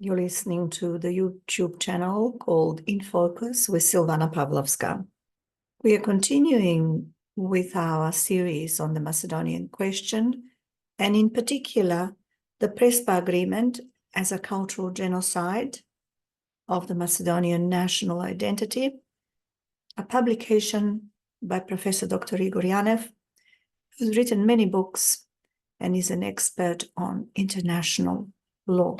You're listening to the YouTube channel called In Focus with Silvana Pavlovska. We are continuing with our series on the Macedonian question, and in particular, the Prespa Agreement as a cultural genocide of the Macedonian national identity, a publication by Prof.d-r Igor Janev, who's written many books and is an expert on international law.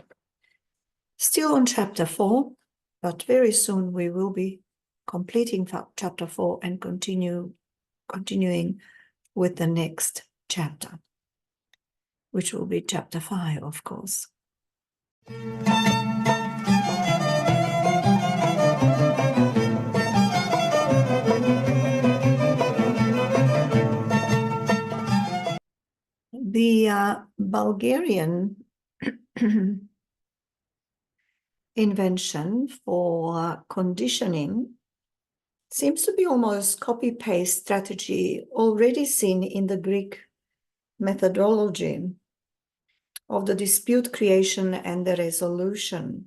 Still on chapter 4, but very soon we will be completing chapter 4 and continuing with the next chapter, which will be chapter 5, of course. The Bulgarian invention for conditioning seems to be almost copy-paste strategy already seen in the Greek methodology of the dispute creation and the resolution.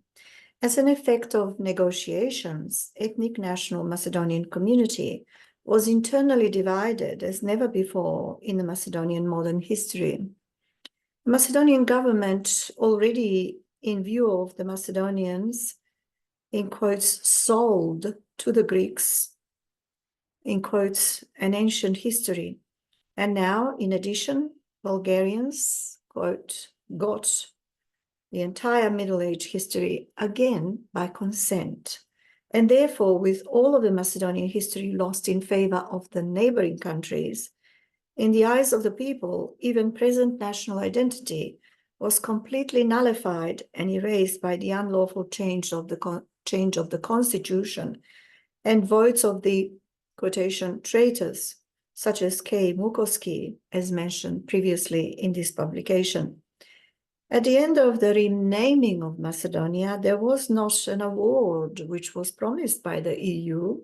As an effect of negotiations, ethnic national Macedonian community was internally divided as never before in the Macedonian modern history. The Macedonian government, already in view of the Macedonians, in quotes, sold to the Greeks, in quotes, an ancient history. And now, in addition, Bulgarians, quote, got the entire Middle Age history again by consent. And therefore, with all of the Macedonian history lost in favor of the neighboring countries, in the eyes of the people, even present national identity was completely nullified and erased by the unlawful change of the constitution and votes of the, quotation, traitors, such as K. Mukoski, as mentioned previously in this publication. At the end of the renaming of Macedonia, there was not an award which was promised by the EU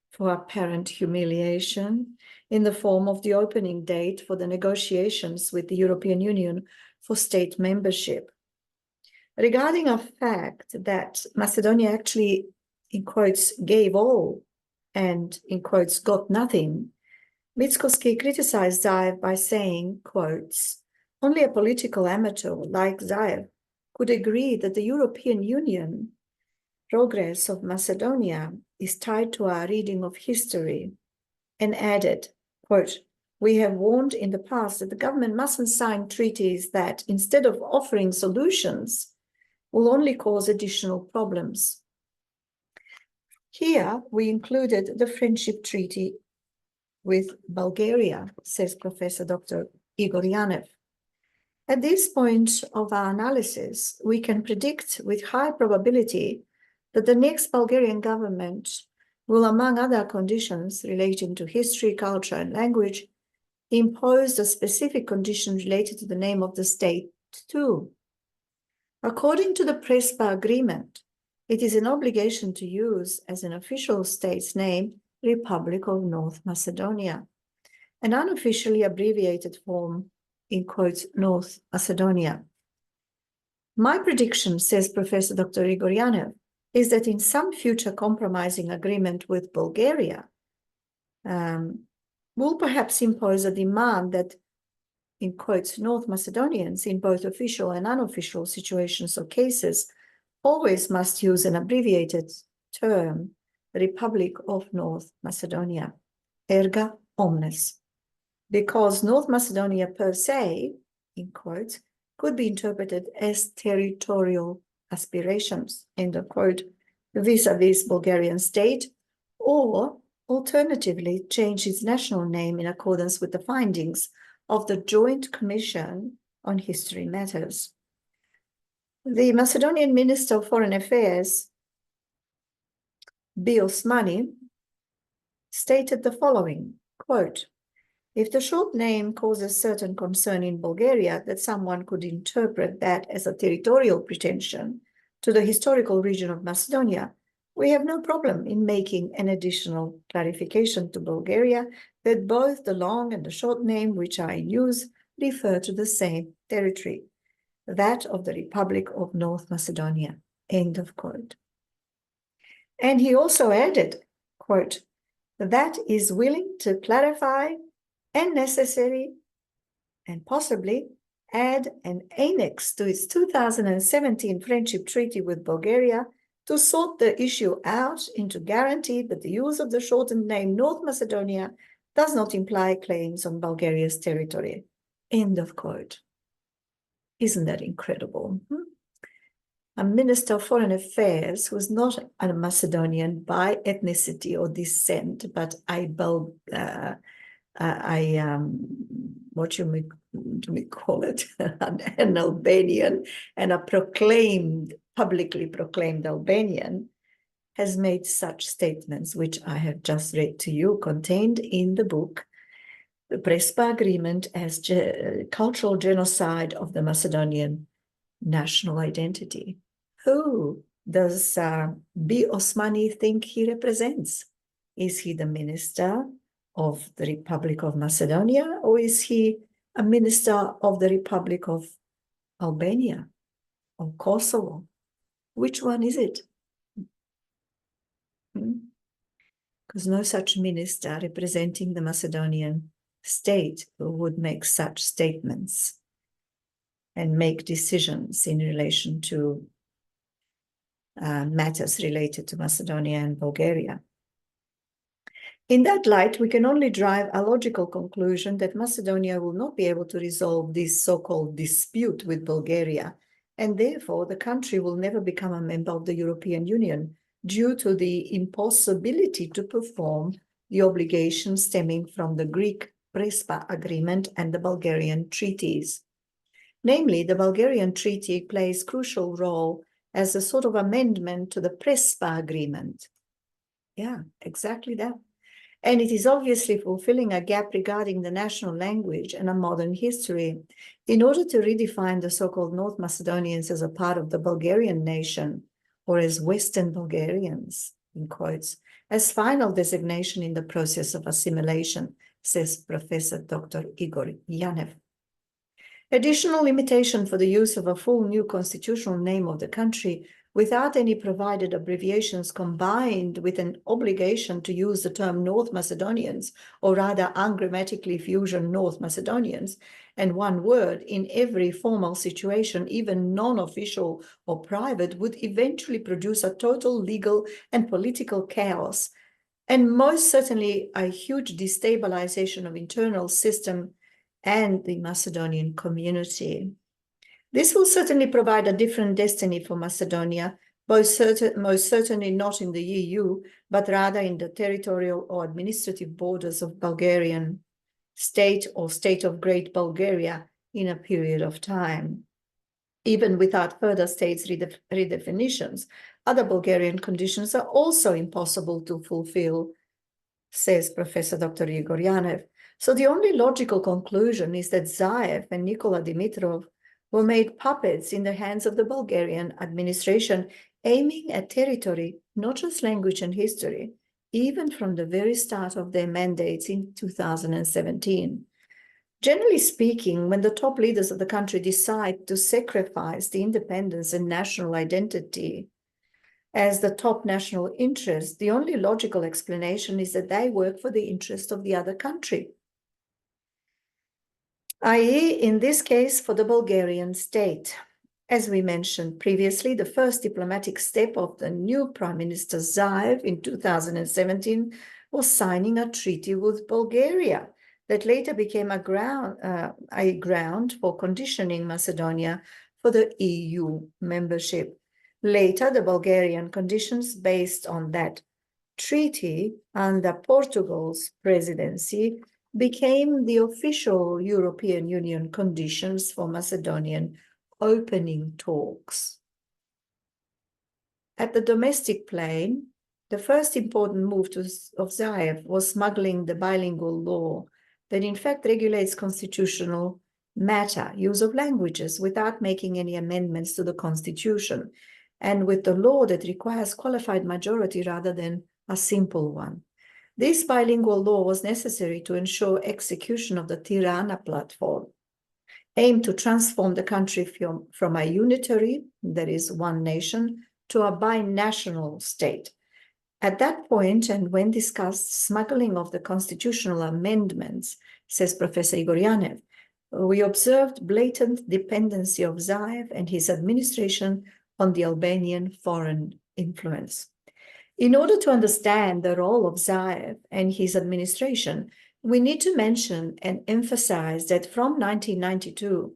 for apparent humiliation in the form of the opening date for the negotiations with the European Union for state membership. Regarding a fact that Macedonia actually, in quotes, gave all and, in quotes, got nothing, Mickoski criticized Zaev by saying, quotes, only a political amateur like Zaev could agree that the European Union progress of Macedonia is tied to our reading of history, and added, quote, we have warned in the past that the government mustn't sign treaties that, instead of offering solutions, will only cause additional problems. Here, we included the friendship treaty with Bulgaria, says Prof.d-r Igor Janev. At this point of our analysis, we can predict with high probability that the next Bulgarian government will, among other conditions relating to history, culture, and language, impose a specific condition related to the name of the state too. According to the Prespa Agreement, it is an obligation to use as an official state's name Republic of North Macedonia, an unofficially abbreviated form, in quotes, North Macedonia. My prediction, says Prof.d-r Igor Janev, is that in some future compromising agreement with Bulgaria, will perhaps impose a demand that, in quotes, North Macedonians in both official and unofficial situations or cases always must use an abbreviated term, Republic of North Macedonia, erga omnes, because North Macedonia per se, in quotes, could be interpreted as territorial aspirations, end of quote, vis-a-vis Bulgarian state, or alternatively change its national name in accordance with the findings of the Joint Commission on History Matters. The Macedonian Minister of Foreign Affairs, Biosmani, stated the following, quote, if the short name causes certain concern in Bulgaria that someone could interpret that as a territorial pretension to the historical region of Macedonia, we have no problem in making an additional clarification to Bulgaria that both the long and the short name which are in use refer to the same territory. that of the Republic of North Macedonia, end of quote. And he also added, quote, that is willing to clarify and necessary and possibly add an annex to its 2017 friendship treaty with Bulgaria to sort the issue out and to guarantee that the use of the shortened name North Macedonia does not imply claims on Bulgaria's territory, end of quote. Isn't that incredible? A Minister of Foreign Affairs who is not a Macedonian by ethnicity or descent, but what you may call it, an Albanian and a publicly proclaimed Albanian, has made such statements, which I have just read to you, contained in the book, The Prespa Agreement as Cultural Genocide of the Macedonian National Identity. Who does B. Osmani think he represents? Is he the minister of the Republic of Macedonia, or is he a minister of the Republic of Albania or Kosovo? Which one is it? Because no such minister representing the Macedonian state would make such statements and make decisions in relation to matters related to Macedonia and Bulgaria. In that light, we can only drive a logical conclusion that Macedonia will not be able to resolve this so-called dispute with Bulgaria, and therefore the country will never become a member of the European Union due to the impossibility to perform the obligations stemming from the Greek Prespa Agreement and the Bulgarian treaties. Namely, the Bulgarian treaty plays a crucial role as a sort of amendment to the Prespa Agreement. Yeah, exactly that. And it is obviously fulfilling a gap regarding the national language and a modern history. In order to redefine the so-called North Macedonians as a part of the Bulgarian nation, or as Western Bulgarians, in quotes, as final designation in the process of assimilation, says Prof.d-r Igor Janev. Additional limitation for the use of a full new constitutional name of the country without any provided abbreviations combined with an obligation to use the term North Macedonians, or rather ungrammatically fusion North Macedonians, and one word in every formal situation, even non-official or private, would eventually produce a total legal and political chaos, and most certainly a huge destabilization of internal system and the Macedonian community. This will certainly provide a different destiny for Macedonia, most certainly not in the EU, but rather in the territorial or administrative borders of Bulgarian state or state of Great Bulgaria in a period of time. Even without further states redefinitions, other Bulgarian conditions are also impossible to fulfill, says Prof.d-r Igor Janev. So the only logical conclusion is that Zaev and Nikola Dimitrov were made puppets in the hands of the Bulgarian administration, aiming at territory, not just language and history, even from the very start of their mandates in 2017. Generally speaking, when the top leaders of the country decide to sacrifice the independence and national identity as the top national interest, the only logical explanation is that they work for the interest of the other country, i.e., in this case, for the Bulgarian state. As we mentioned previously, the first diplomatic step of the new Prime Minister Zaev in 2017 was signing a treaty with Bulgaria that later became a ground for conditioning Macedonia for the EU membership. Later, the Bulgarian conditions based on that treaty under Portugal's presidency became the official European Union conditions for Macedonian opening talks. At the domestic plane, the first important move of Zaev was smuggling the bilingual law that in fact regulates constitutional matter, use of languages, without making any amendments to the constitution, and with the law that requires qualified majority rather than a simple one. This bilingual law was necessary to ensure execution of the Tirana Platform. aimed to transform the country from a unitary, that is one nation, to a binational state. At that point, and when discussed smuggling of the constitutional amendments, says Professor Igor Janev, we observed blatant dependency of Zaev and his administration on the Albanian foreign influence. In order to understand the role of Zaev and his administration, we need to mention and emphasize that from 1992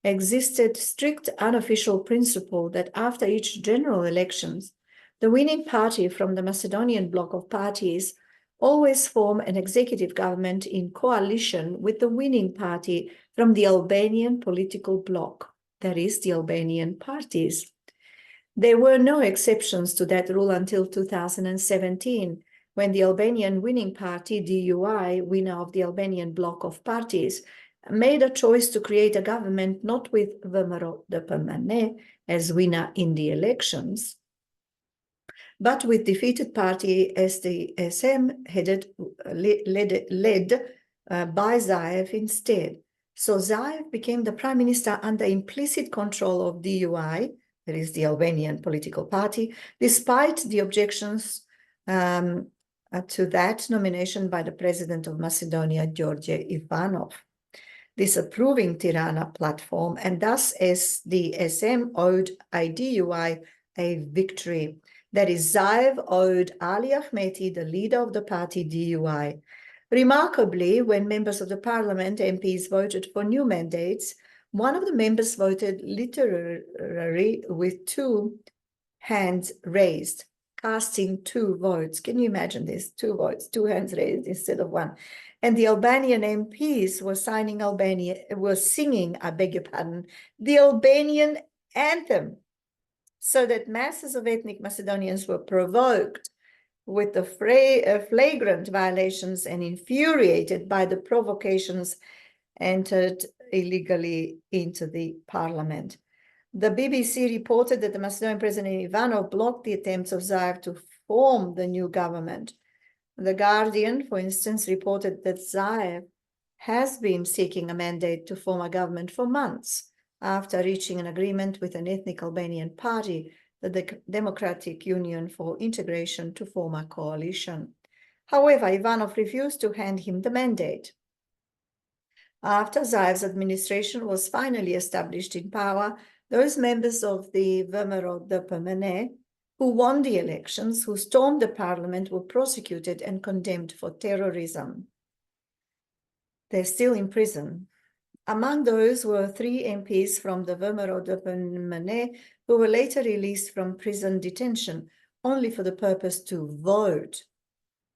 existed strict unofficial principle that after each general elections, the winning party from the Macedonian bloc of parties always form an executive government in coalition with the winning party from the Albanian political bloc, that is, the Albanian parties. There were no exceptions to that rule until 2017, when the Albanian winning party, DUI, winner of the Albanian bloc of parties, made a choice to create a government not with V.r.d-r as winner in the elections, but with defeated party SDSM led by Zaev instead. So Zaev became the prime minister under implicit control of DUI, that is the Albanian political party, despite the objections to that nomination by the president of Macedonia, George Ivanov, disapproving Tirana Platform, and thus SDSM owed DUI a victory. That is, Zaev owed Ali Ahmeti, the leader of the party DUI. Remarkably, when members of the parliament, MPs, voted for new mandates, one of the members voted literally with 2 hands raised, casting 2 votes. Can you imagine this? 2 votes, 2 hands raised instead of 1. And the Albanian MPs were singing, I beg your pardon, the Albanian anthem, so that masses of ethnic Macedonians were provoked with the flagrant violations and infuriated by the provocations entered illegally into the parliament. The BBC reported that the Macedonian President Ivanov blocked the attempts of Zaev to form the new government. The Guardian, for instance, reported that Zaev has been seeking a mandate to form a government for months after reaching an agreement with an ethnic Albanian party, the Democratic Union for Integration, to form a coalition. However, Ivanov refused to hand him the mandate. After Zaev's administration was finally established in power, those members of the V.r.d-r who won the elections, who stormed the parliament, were prosecuted and condemned for terrorism. They're still in prison. Among those were 3 MPs from the V.r.d-r who were later released from prison detention only for the purpose to vote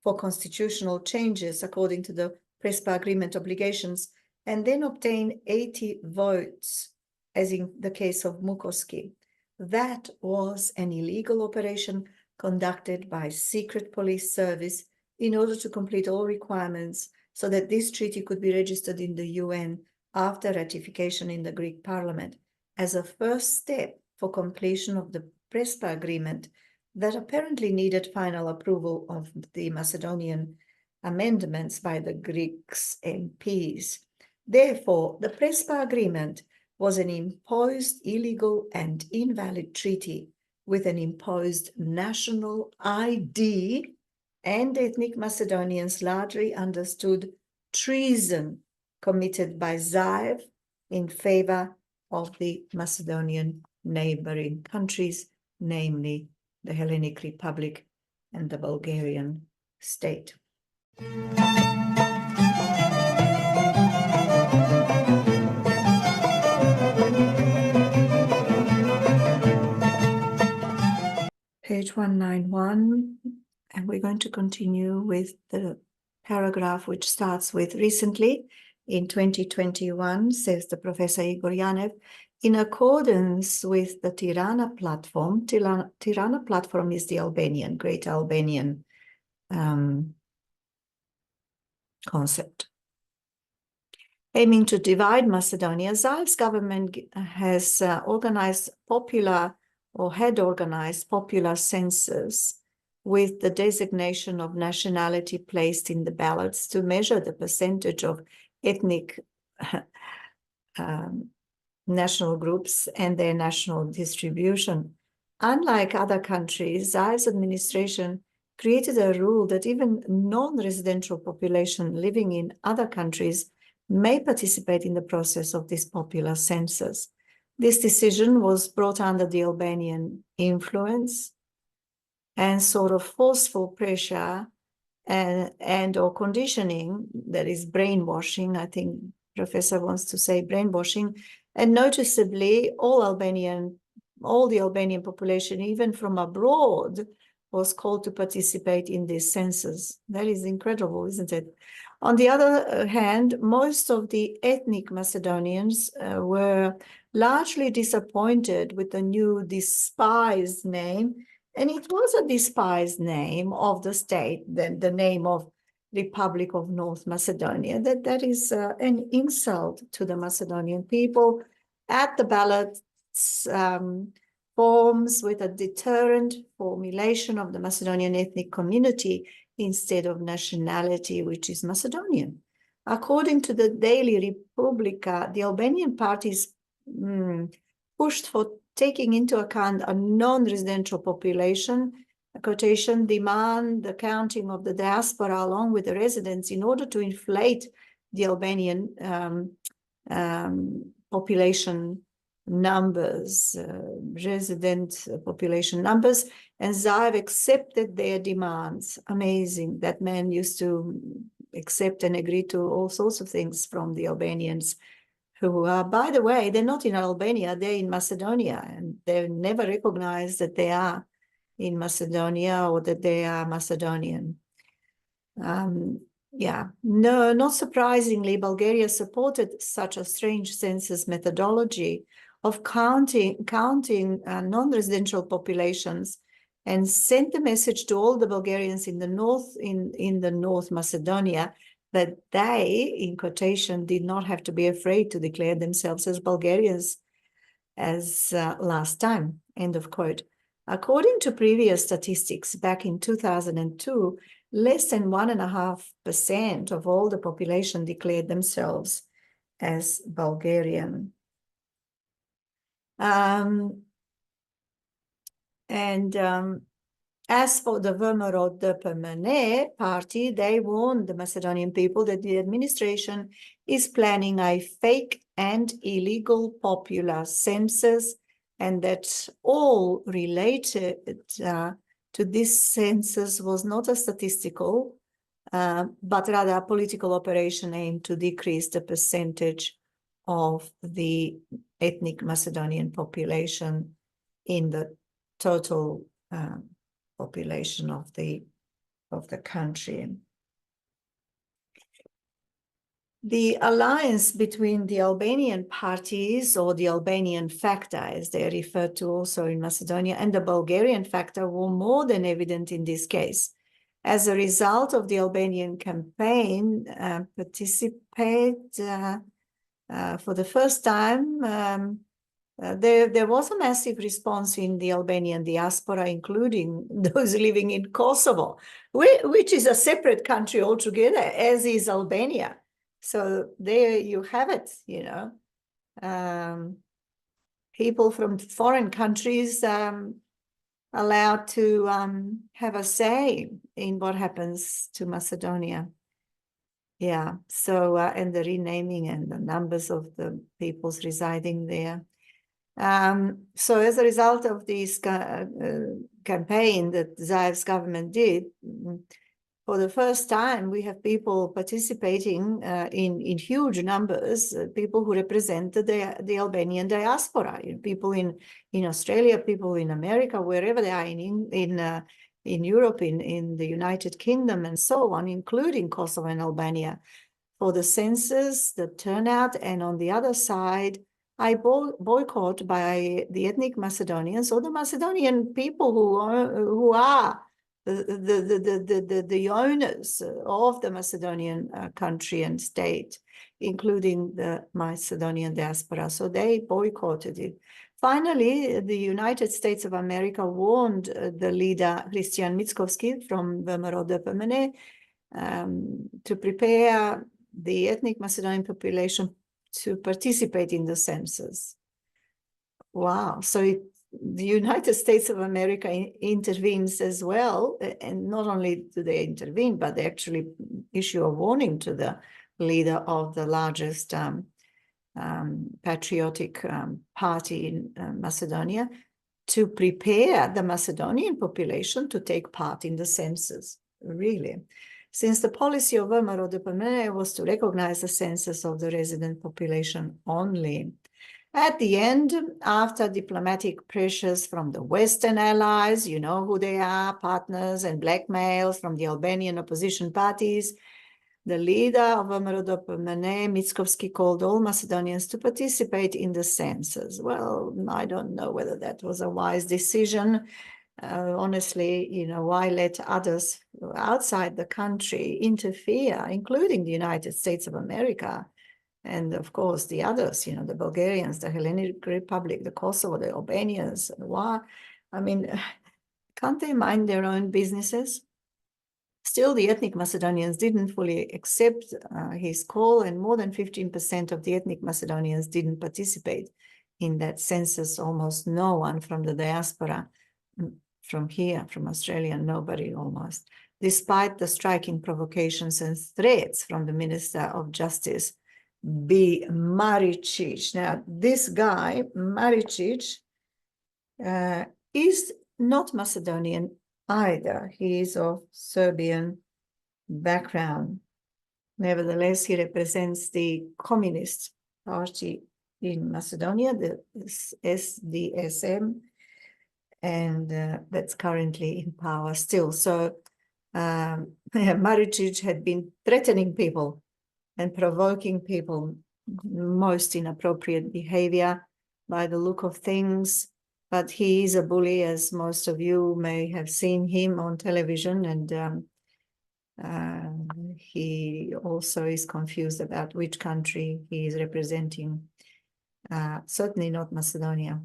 for constitutional changes according to the Prespa Agreement obligations, and then obtain 80 votes, as in the case of Mukoski. That was an illegal operation conducted by secret police service in order to complete all requirements so that this treaty could be registered in the UN after ratification in the Greek parliament, as a first step for completion of the Prespa Agreement that apparently needed final approval of the Macedonian amendments by the Greeks MPs. Therefore, the Prespa Agreement was an imposed illegal and invalid treaty with an imposed national ID, and ethnic Macedonians largely understood treason committed by Zaev in favor of the Macedonian neighboring countries, namely the Hellenic Republic and the Bulgarian state. Page 191, and we're going to continue with the paragraph which starts with recently, in 2021, says the Professor Igor Janev, in accordance with the Tirana Platform. Tirana Platform is the Great Albanian concept. Aiming to divide Macedonia, Zaev's government has had organized popular census with the designation of nationality placed in the ballots to measure the percentage of ethnic national groups and their national distribution. Unlike other countries, Zaev's administration created a rule that even non-residential population living in other countries may participate in the process of this popular census. This decision was brought under the Albanian influence and sort of forceful pressure and or conditioning, that is brainwashing. I think Professor wants to say brainwashing, and noticeably all the Albanian population, even from abroad, was called to participate in this census. That is incredible, isn't it? On the other hand, most of the ethnic Macedonians were largely disappointed with the new despised name, and it was a despised name of the state, the name of Republic of North Macedonia. That is an insult to the Macedonian people. At the ballot forms with a deterrent formulation of the Macedonian ethnic community instead of nationality, which is Macedonian. According to the Daily Republica, the Albanian parties pushed for taking into account a non-residential population, a quotation, demand the counting of the diaspora along with the residents in order to inflate the Albanian population numbers, resident population numbers, and Zaev accepted their demands. Amazing. That man used to accept and agree to all sorts of things from the Albanians, who are, by the way, they're not in Albania, they're in Macedonia, and they've never recognized that they are in Macedonia or that they are Macedonian. Yeah, no, not surprisingly, Bulgaria supported such a strange census methodology of counting non-residential populations, and sent the message to all the Bulgarians in the north, in the North Macedonia, that they, in quotation, did not have to be afraid to declare themselves as Bulgarians as last time, end of quote. According to previous statistics back in 2002, less than 1.5% of all the population declared themselves as Bulgarian. As for the V.3 party, they warned the Macedonian people that the administration is planning a fake and illegal popular census, and that all related to this census was not a statistical, but rather a political operation aimed to decrease the percentage of the ethnic Macedonian population in the total population of the country. The alliance between the Albanian parties, or the Albanian factor, as they are referred to also in Macedonia, and the Bulgarian factor were more than evident in this case. As a result of the Albanian campaign, for the first time, there was a massive response in the Albanian diaspora, including those living in Kosovo, which is a separate country altogether, as is Albania. So there you have it, you know. People from foreign countries allowed to have a say in what happens to Macedonia. Yeah, so, and the renaming and the numbers of the peoples residing there. So as a result of this campaign that Zaev's government did, for the first time, we have people participating in huge numbers, people who represent the Albanian diaspora, people in Australia, people in America, wherever they are, in Europe, in the United Kingdom, and so on, including Kosovo and Albania, for the census, the turnout, and on the other side, I boycott by the ethnic Macedonians, or the Macedonian people who are the owners of the Macedonian country and state, including the Macedonian diaspora. So they boycotted it. Finally, the United States of America warned the leader, Christian Mickoski from V.3 to prepare the ethnic Macedonian population to participate in the census. Wow. So the United States of America intervenes as well. And not only do they intervene, but they actually issue a warning to the leader of the largest patriotic party in Macedonia to prepare the Macedonian population to take part in the census, really. Since the policy of V.3 was to recognize the census of the resident population only. At the end, after diplomatic pressures from the Western allies, you know who they are, partners and blackmails from the Albanian opposition parties, the leader of V.3, Mickovski, called all Macedonians to participate in the census. Well, I don't know whether that was a wise decision. Honestly, you know, why let others outside the country interfere, including the United States of America? And of course, the others, you know, the Bulgarians, the Hellenic Republic, the Kosovo, the Albanians. Why? I mean, can't they mind their own businesses? Still, the ethnic Macedonians didn't fully accept his call, and more than 15% of the ethnic Macedonians didn't participate in that census. Almost no one from the diaspora, from here, from Australia, nobody almost, despite the striking provocations and threats from the Minister of Justice, B. Maricic. Now, this guy, Maricic, is not Macedonian either. He is of Serbian background. Nevertheless, he represents the Communist Party in Macedonia, the SDSM, and that's currently in power still. So Maricic had been threatening people and provoking people, most inappropriate behavior by the look of things. But he is a bully, as most of you may have seen him on television, and he also is confused about which country he is representing. Certainly not Macedonia.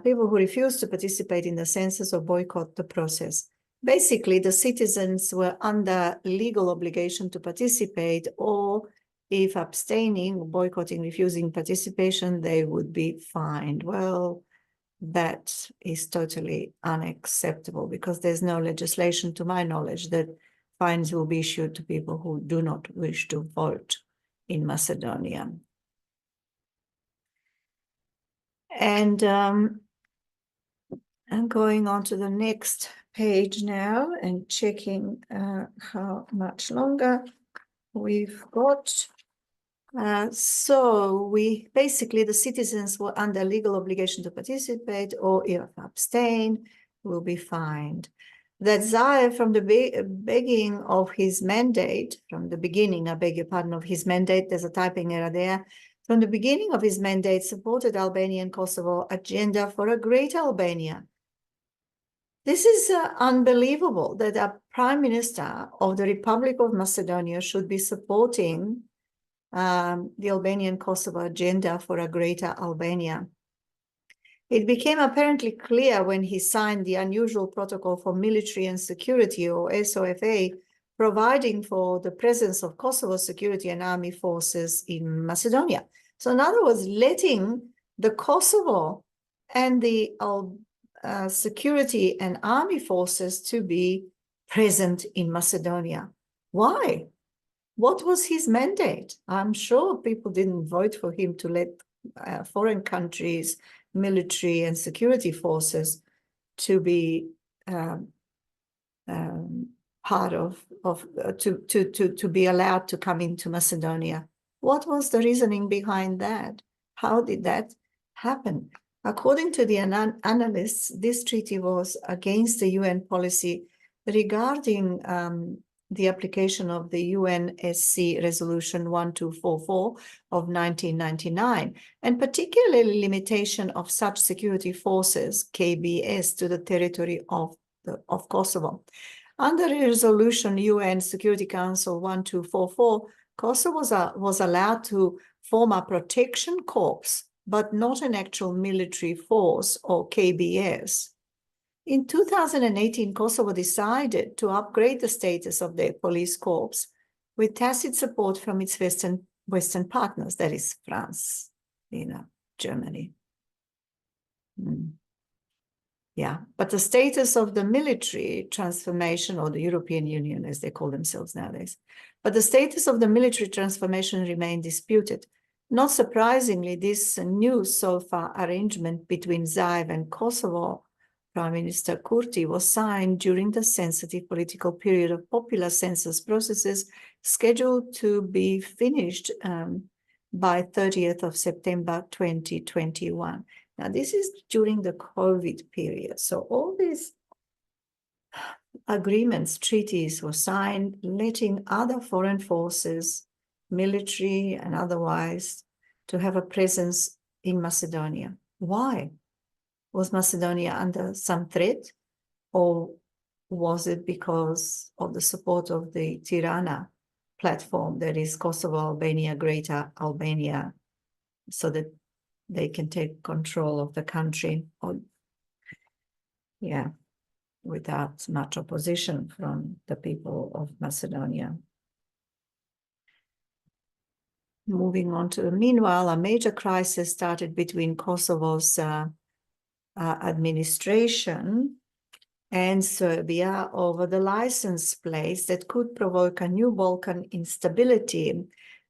People who refuse to participate in the census or boycott the process. Basically, the citizens were under legal obligation to participate, or if abstaining, boycotting, refusing participation, they would be fined. Well, that is totally unacceptable because there's no legislation, to my knowledge, that fines will be issued to people who do not wish to vote in Macedonia. And I'm going on to the next page now and checking how much longer we've got. So basically the citizens were under legal obligation to participate, or if abstain, will be fined. That Zaev, from the beginning of his mandate, from the beginning, I beg your pardon, of his mandate, there's a typing error there, from the beginning of his mandate, supported Albania and Kosovo agenda for a great Albania. This is unbelievable that a prime minister of the Republic of Macedonia should be supporting the Albanian-Kosovo agenda for a greater Albania. It became apparently clear when he signed the unusual protocol for military and security, or SOFA, providing for the presence of Kosovo security and army forces in Macedonia. So in other words, letting the Kosovo and the security and army forces to be present in Macedonia. Why? What was his mandate? I'm sure people didn't vote for him to let foreign countries, military and security forces to be part of to be allowed to come into Macedonia. What was the reasoning behind that? How did that happen? According to the analysts, this treaty was against the UN policy regarding the application of the UNSC Resolution 1244 of 1999, and particularly limitation of such security forces, KBS, to the territory of Kosovo. Under Resolution UN Security Council 1244, Kosovo was allowed to form a protection corps, but not an actual military force, or KBS. In 2018, Kosovo decided to upgrade the status of their police corps with tacit support from its Western Western partners, that is France, Germany. Yeah, but the status of the military transformation, or the European Union as they call themselves nowadays, but the status of the military transformation remained disputed. Not surprisingly, this new SOFA arrangement between Zaev and Kosovo Prime Minister Kurti was signed during the sensitive political period of popular census processes scheduled to be finished by 30th of September 2021. Now, this is during the COVID period. So all these agreements, treaties were signed, letting other foreign forces, military and otherwise, to have a presence in Macedonia. Why? Was Macedonia under some threat? Or was it because of the support of the Tirana Platform, that is Kosovo, Albania, Greater Albania, so that they can take control of the country, or, yeah, without much opposition from the people of Macedonia. Moving on to, meanwhile, a major crisis started between Kosovo's administration and Serbia over the license plates that could provoke a new Balkan instability.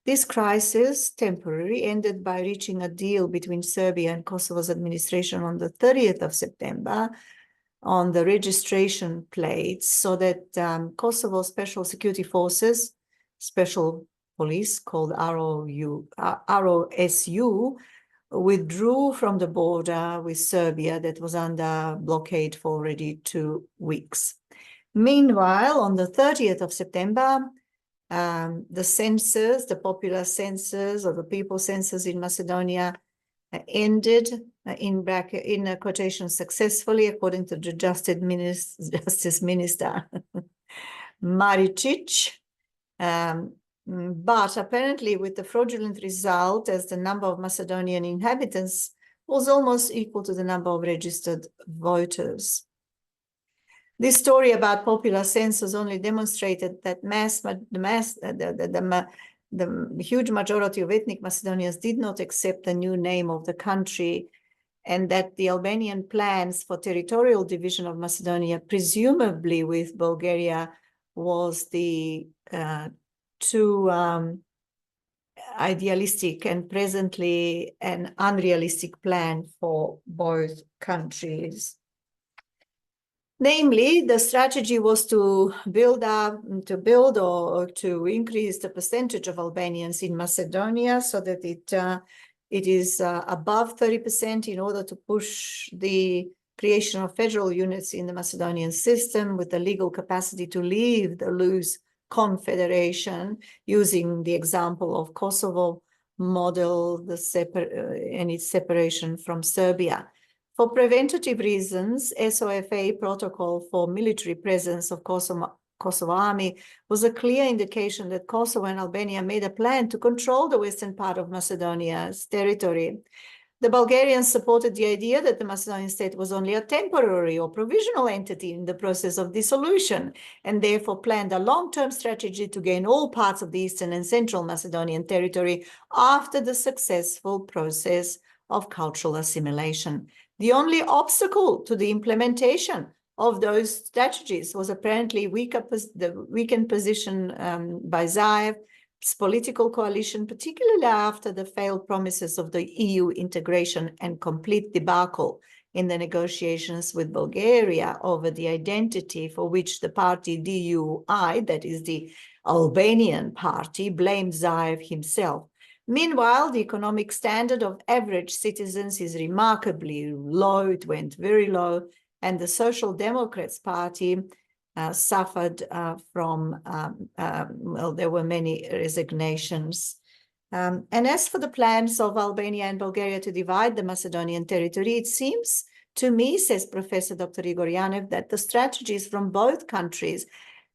This crisis, temporary, ended by reaching a deal between Serbia and Kosovo's administration on the 30th of September on the registration plates, so that Kosovo Special Security Forces, Special Police called ROSU, withdrew from the border with Serbia that was under blockade for already 2 weeks. Meanwhile, on the 30th of September, the census, the popular census or the people census in Macedonia ended, in quotation, successfully, according to the Justice Minister Maricic. But apparently with the fraudulent result, as the number of Macedonian inhabitants was almost equal to the number of registered voters. This story about popular census only demonstrated that the huge majority of ethnic Macedonians did not accept the new name of the country, and that the Albanian plans for territorial division of Macedonia, presumably with Bulgaria, was the too idealistic and presently an unrealistic plan for both countries. Namely, the strategy was to build or to increase the percentage of Albanians in Macedonia so that it is above 30% in order to push the creation of federal units in the Macedonian system with the legal capacity to leave the loose confederation, using the example of Kosovo model and its separation from Serbia. For preventative reasons, SOFA protocol for military presence of Kosovo army was a clear indication that Kosovo and Albania made a plan to control the western part of Macedonia's territory. The Bulgarians supported the idea that the Macedonian state was only a temporary or provisional entity in the process of dissolution, and therefore planned a long-term strategy to gain all parts of the eastern and central Macedonian territory after the successful process of cultural assimilation. The only obstacle to the implementation of those strategies was apparently the weakened position by Zaev's political coalition, particularly after the failed promises of the EU integration and complete debacle in the negotiations with Bulgaria over the identity for which the party DUI, that is the Albanian party, blamed Zaev himself. Meanwhile, the economic standard of average citizens is remarkably low. It went very low, and the Social Democrats Party suffered from, well, there were many resignations. And as for the plans of Albania and Bulgaria to divide the Macedonian territory, it seems to me, says Professor Dr. Igor Janev, that the strategies from both countries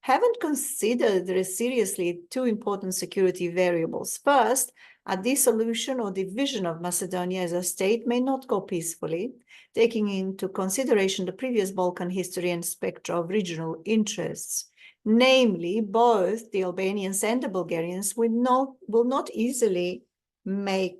haven't considered seriously two important security variables. First, a dissolution or division of Macedonia as a state may not go peacefully, taking into consideration the previous Balkan history and spectra of regional interests. Namely, both the Albanians and the Bulgarians will not easily make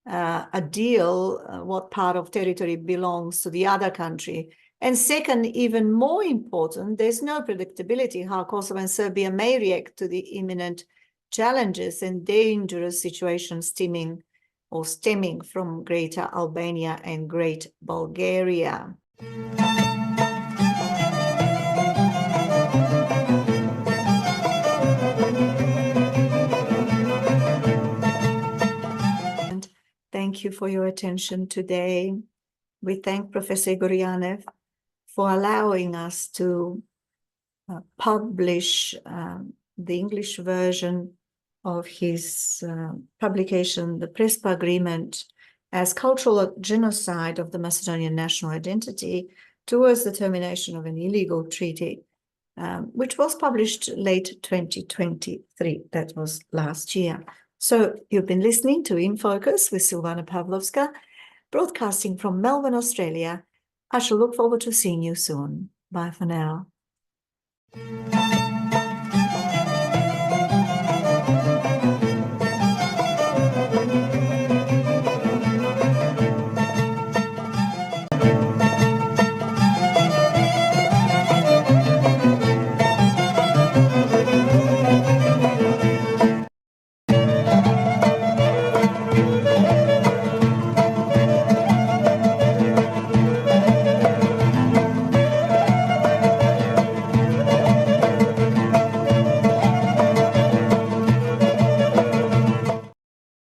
a deal what part of territory belongs to the other country. And second, even more important, there's no predictability how Kosovo and Serbia may react to the imminent challenges and dangerous situations stemming from Greater Albania and Great Bulgaria. Thank you for your attention today. We thank Professor Igor Janev for allowing us to publish the English version of his publication, The Prespa Agreement, as cultural genocide of the Macedonian national identity towards the termination of an illegal treaty, which was published late 2023. That was last year. So you've been listening to In Focus with Silvana Pavlovska, broadcasting from Melbourne, Australia. I shall look forward to seeing you soon. Bye for now.